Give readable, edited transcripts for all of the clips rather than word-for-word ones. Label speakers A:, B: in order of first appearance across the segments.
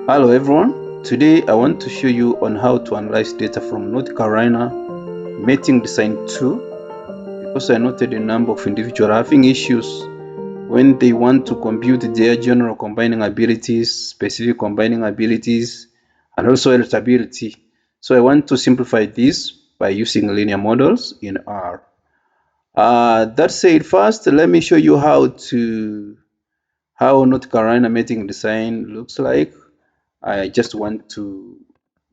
A: Hello everyone, today I want to show you on how to analyze data from North Carolina Mating Design 2 because I noted a number of individuals having issues when they want to compute their general combining abilities, specific combining abilities, and also eligibility. So I want to simplify this by using linear models in R. That said, first let me show you how North Carolina Mating Design looks like. I just want to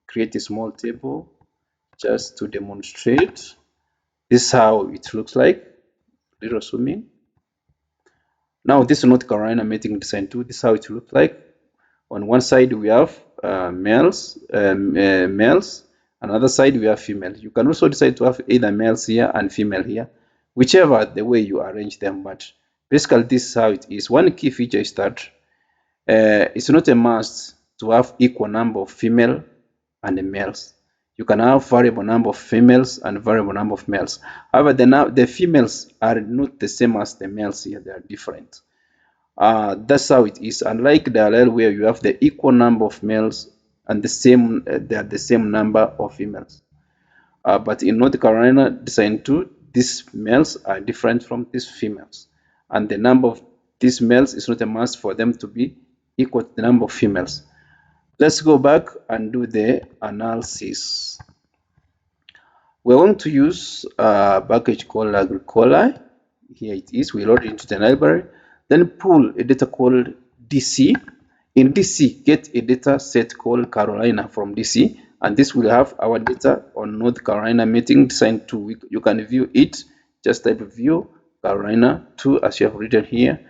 A: create a small table just to demonstrate. This is how it looks like. Little zooming. Now this is North Carolina Mating Design 2. This is how it looks like. On one side we have males. Another side we have females. You can also decide to have either males here and female here, whichever the way you arrange them. But basically this is how it is. One key feature is that it's not a must to have equal number of female and males. You can have variable number of females and variable number of males. However, the females are not the same as the males here. They are different. That's how it is. Unlike the allele where you have the equal number of males and they are the same number of females. But in North Carolina Design 2, these males are different from these females. And the number of these males is not a must for them to be equal to the number of females. Let's go back and do the analysis. We're going to use a package called Agricola. Here it is. We load it into the library. Then pull a data called DC. In DC, get a data set called Carolina from DC. And this will have our data on North Carolina Mating Design 2. You can view it. Just type view Carolina 2 as you have written here.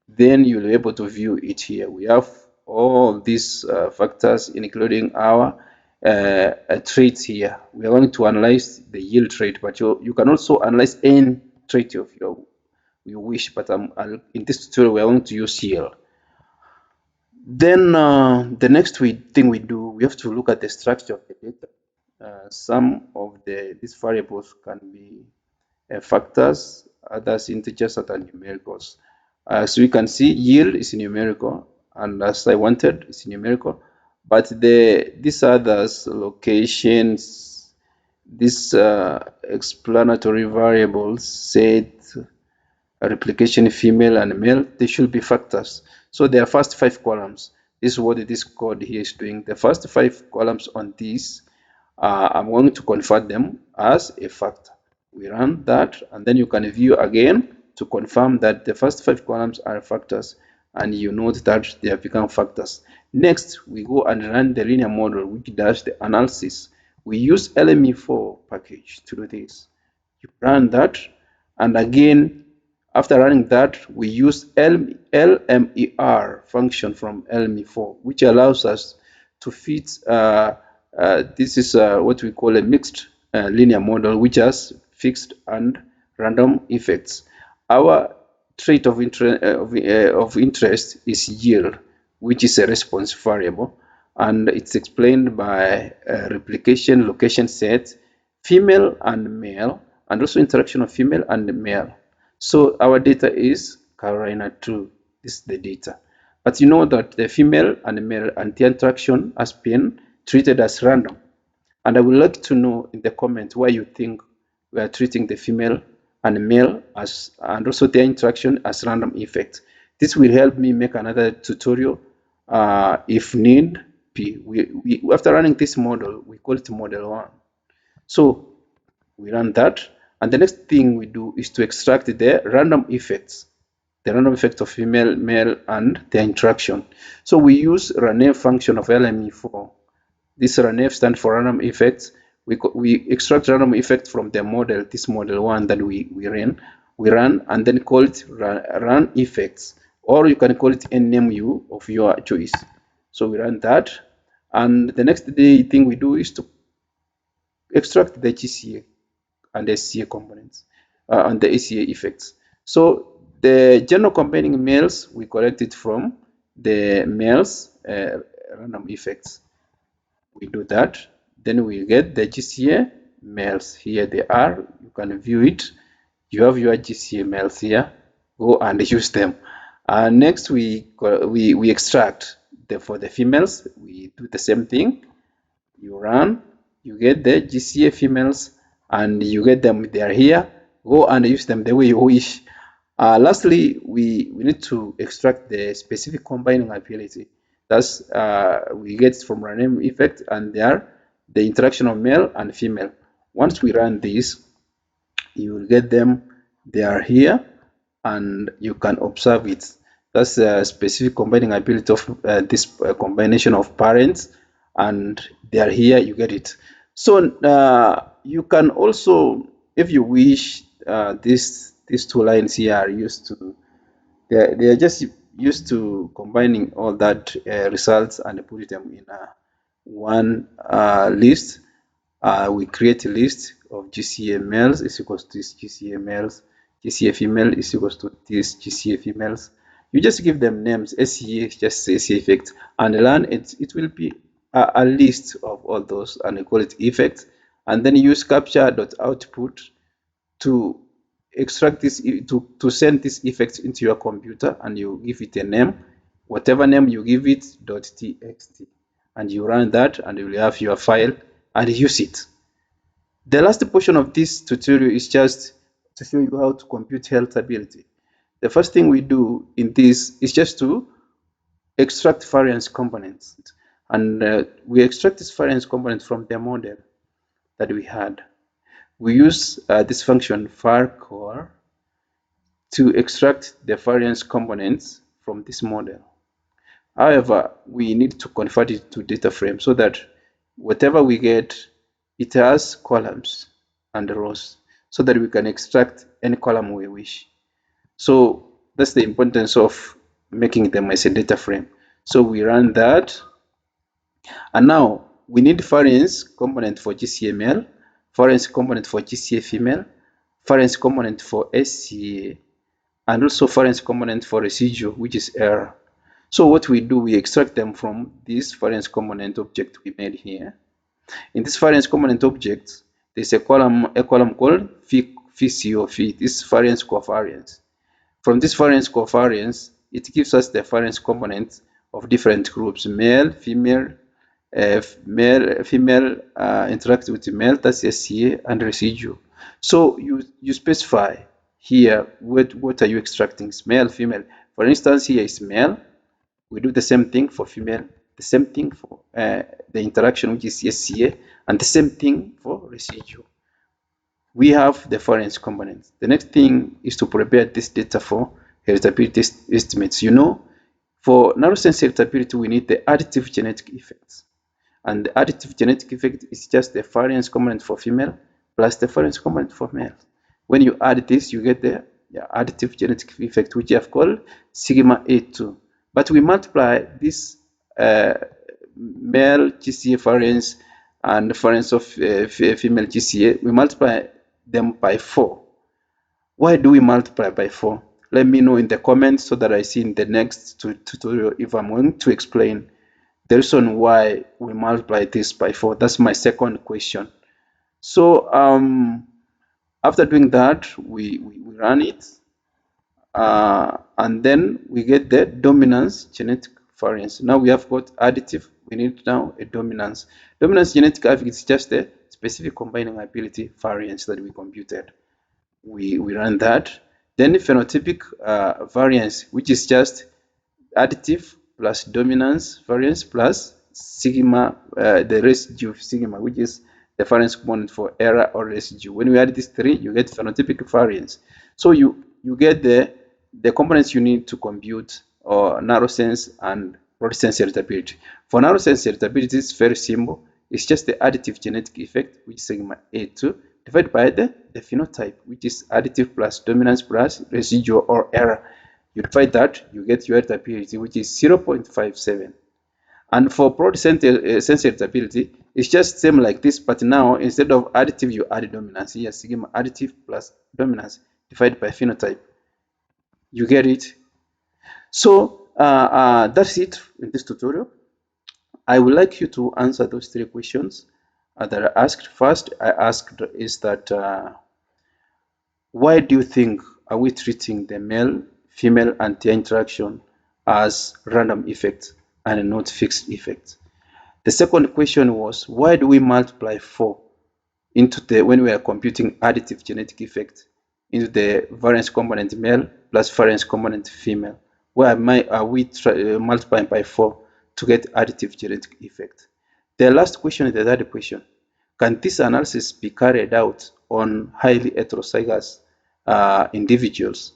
A: Then you'll be able to view it here. We have all these factors, including our traits here. We are going to analyze the yield trait, but you can also analyze any trait of you wish. But in this tutorial, we are going to use yield. Then the next thing we do, we have to look at the structure of the data. Some of these variables can be factors, others integers, other numericals. So you can see yield is numerical, and as I wanted, it's numerical. But these others, locations, these explanatory variables, set, replication, female and male, they should be factors. So there are first 5 columns. This is what this code here is doing. The first 5 columns on this, I'm going to convert them as a factor. We run that, and then you can view again to confirm that the first 5 columns are factors, and you note that they have become factors. Next, we go and run the linear model, which does the analysis. We use LME4 package to do this. You run that, and again, after running that, we use LMER function from LME4, which allows us to fit. This is what we call a mixed linear model, which has fixed and random effects. Our trait of interest is yield, which is a response variable, and it's explained by replication, location set, female and male, and also interaction of female and male. So our data is Carolina 2. This is the data. But you know that the female and male anti-interaction has been treated as random. And I would like to know in the comment why you think we are treating the female and male as and also their interaction as random effect. This will help me make another tutorial if need be. After running this model, we call it model 1. So we run that, and the next thing we do is to extract the random effects of female, male, and their interaction. So we use RANEF function of LME4. This RANEF stands for random effects. We extract random effects from the model, this model 1 that we run, and then call it run effects, or you can call it any name of your choice. So we run that, and the next thing we do is to extract the GCA and the SCA components and the ACA effects. So the general combining males, we collect it from the males random effects. We do that, then we get the GCA males. Here they are. You can view it. You have your GCA males here. Go and use them. Next, we extract for the females, we do the same thing. You run, you get the GCA females, and you get them. They are here. Go and use them the way you wish. Lastly, we need to extract the specific combining ability. That's we get from random effect, and there the interaction of male and female. Once we run this, you will get them. They are here, and you can observe it. That's a specific combining ability of this combination of parents, and they are here. You get it. So you can also, if you wish, these two lines here are used to. They are just used to combining all that results and put them in one list. We create a list of GCA males is equals to this GCA males, GCA female is equals to this GCA females. You just give them names. SCA is just SCA effect, and learn it will be a list of all those, and you call it effect, and then use capture.output to extract this, to send this effect into your computer, and you give it a name. Whatever name you give it, .txt, and you run that, and you will have your file and use it. The last portion of this tutorial is just to show you how to compute health ability. The first thing we do in this is just to extract variance components, and we extract this variance component from the model that we had. We use this function varchar to extract the variance components from this model. However, we need to convert it to data frame so that whatever we get, it has columns and rows, so that we can extract any column we wish. So that's the importance of making them as a data frame. So we run that, and now we need variance component for GCA male, variance component for GCA female, variance component for SCA, and also variance component for residual, which is error. So what we do, we extract them from this variance component object we made here. In this variance component object, there's a column called VCO, this variance covariance. From this variance covariance, it gives us the variance component of different groups: male, female, female interact with male, that's SCA, and residual. So you specify here what are you extracting? Is male, female. For instance, here is male. We do the same thing for female, the same thing for the interaction, which is SCA, and the same thing for residual. We have the variance components. The next thing is to prepare this data for heritability estimates. You know, for narrow sense heritability, we need the additive genetic effects. And the additive genetic effect is just the variance component for female plus the variance component for male. When you add this, you get the additive genetic effect, which I have called sigma A2. But we multiply this male GCA variance and variance of female GCA, we multiply them by 4. Why do we multiply by 4? Let me know in the comments so that I see in the next tutorial if I'm going to explain the reason why we multiply this by 4. That's my second question. So after doing that, we run it, and then we get the dominance genetic variance. Now we have got additive, we need now a dominance. Dominance genetic effect is just the specific combining ability variance that we computed. We run that. Then phenotypic variance, which is just additive plus dominance variance plus sigma, the residue of sigma, which is the variance component for error or residue. When we add these three, you get phenotypic variance. So you get the components you need to compute or narrow sense and broad sense heritability. For narrow sense heritability, it's very simple. It's just the additive genetic effect, which is sigma A2, divided by the phenotype, which is additive plus dominance plus residual or error. You divide that, you get your heritability, which is 0.57. And for broad sense heritability, it's just same like this, but now instead of additive, you add dominance. Here, sigma additive plus dominance divided by phenotype. You get it? So that's it in this tutorial. I would like you to answer those 3 questions that I asked. First, I asked is that why do you think are we treating the male, female, and their interaction as random effects? and not fixed effects. The second question was, why do we multiply 4 into when we are computing additive genetic effect into the variance component male plus variance component female? Why are we multiplying by 4 to get additive genetic effect? The last question is the third question. Can this analysis be carried out on highly heterozygous individuals?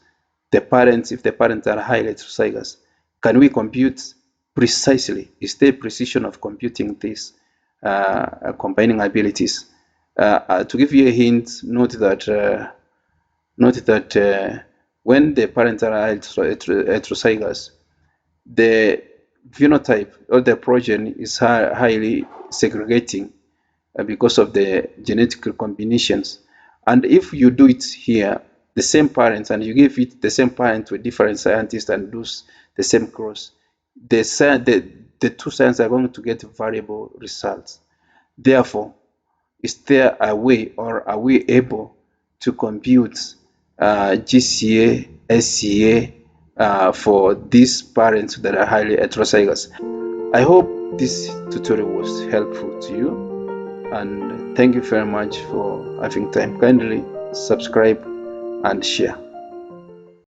A: If the parents are highly heterozygous, can we compute precisely? Is there precision of computing these combining abilities? To give you a hint, note that when the parents are heterozygous, the phenotype or the progeny is highly segregating because of the genetic combinations. And if you do it here, the same parents, and you give it the same parent to a different scientist and do the same cross, the two scientists are going to get variable results. Therefore, is there a way, or are we able to compute GCA, SCA for these parents that are highly heterozygous? I hope this tutorial was helpful to you, and thank you very much for having time. Kindly subscribe and share.